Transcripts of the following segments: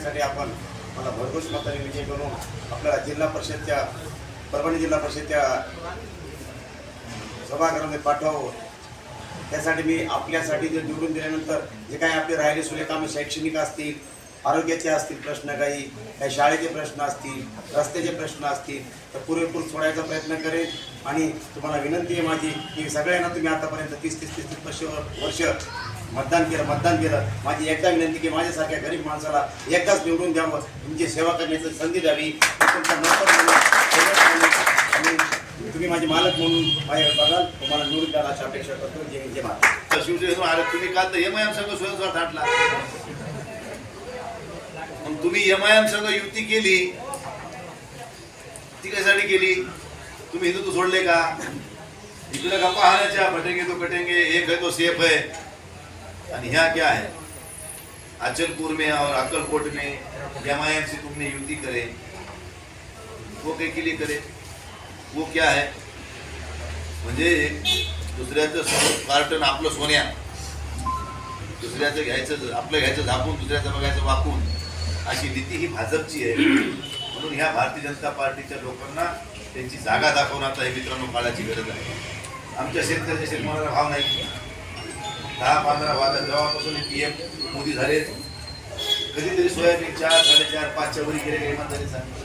करण्यासाठी आपण मला भरघोस मताने विजय करून आपल्या जिल्हा परिषदच्या परभणी जिल्हा परिषदच्या सभागृहामध्ये पाठवावं। त्यासाठी मी आपल्यासाठी जे निवडून दिल्यानंतर जे काही आपले राहिले सुले कामे शैक्षणिक असतील, आरोग्याचे असतील प्रश्न, काही शाळेचे प्रश्न असतील, रस्त्याचे प्रश्न असतील तर पुरेपूर सोडायचा प्रयत्न करेन। आणि तुम्हाला विनंती आहे माझी की सगळ्यांना तुम्ही आतापर्यंत 30-35 वर्ष मतदान केलं। माझी एकदा विनंती की माझ्यासारख्या गरीब माणसाला एकदाच निवडून द्यावं, तुमची सेवा करण्याची संधी द्यावी। तुमचा नोकर म्हणून तुम्ही माझे मालक म्हणून माझ्याकडे बघाल, तुम्हाला निवडून द्यायला अशी अपेक्षा करतो। जय महाराज। शिवसेनेतून आले तुम्ही का तर एमआयएम संघ स्वयंस्वार्थ हटला, मग तुम्ही एमआयएम संघ युती केली ती कशासाठी केली? तुम्ही हिंदुत्व सोडले का? इकडे का पाहण्याच्या फटेंगे तो कटेंगे, एक है तो सेफ है, आणि ह्या क्या है? अचलपुर में और अक्कलकोट में एमआईएम से तुमने युति करे, वो के लिए करे? वो क्या है? म्हणजे दुसऱ्याचं कार्टन आपलं सोन्या, दुसऱ्याचं घ्यायचं आपलं घ्यायचं झाकून, दुसऱ्याचं बघायचं वाकून, अशी नीती ही भाजपची आहे। म्हणून ह्या भारतीय जनता पार्टीच्या लोकांना त्यांची जागा दाखवणं आता हे मित्रांनो काळाची गरज आहे। आमच्या शेतकऱ्याच्या शेतमालाला भाव नाही। 10-15 वादा जेव्हापासून PM मोदी झाले कधीतरी सोयाबीन 4, 4.5, 5च्या वरी गेले काही इमानदारी सांग।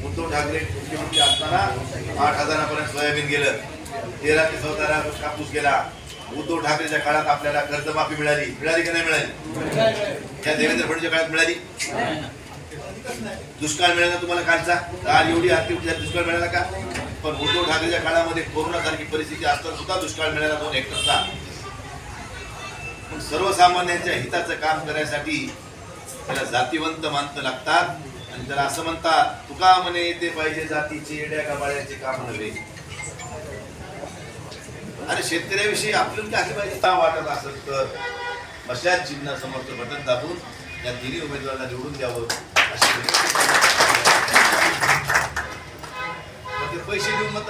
उद्धव ठाकरे मुख्यमंत्री असताना 8,000पर्यंत सोयाबीन गेलं, 13 ते 14 कापूस गेला। उद्धव ठाकरेच्या काळात आपल्याला कर्जमाफी मिळाली की नाही मिळाली? त्या देवेंद्र फडणवीसच्या काळात मिळाली? दुष्काळ मिळाला तुम्हाला कालचा? काल एवढी आर्थिक दुष्काळ मिळाला का? पण उद्धव ठाकरेच्या काळामध्ये कोरोनासारखी परिस्थिती असताना सुद्धा दुष्काळ मिळाला 2 हेक्टरचा। सर्वसामान्यांच्या हिताचं काम करण्यासाठी त्याला जातीवंत माणसं लागतात, आणि त्याला असं म्हणतात तुका म्हणे येते पाहिजे जातीचे येड्या गाबाळ्याचे काम नव्हे। आणि शेतकऱ्याविषयी आपल्याला काय पाहिजे वाटत असेल तर अशाच चिन्ह समोरचं बटन दाबून या तिन्ही उमेदवारांना निवडून द्यावं अशी पैसे देऊन मत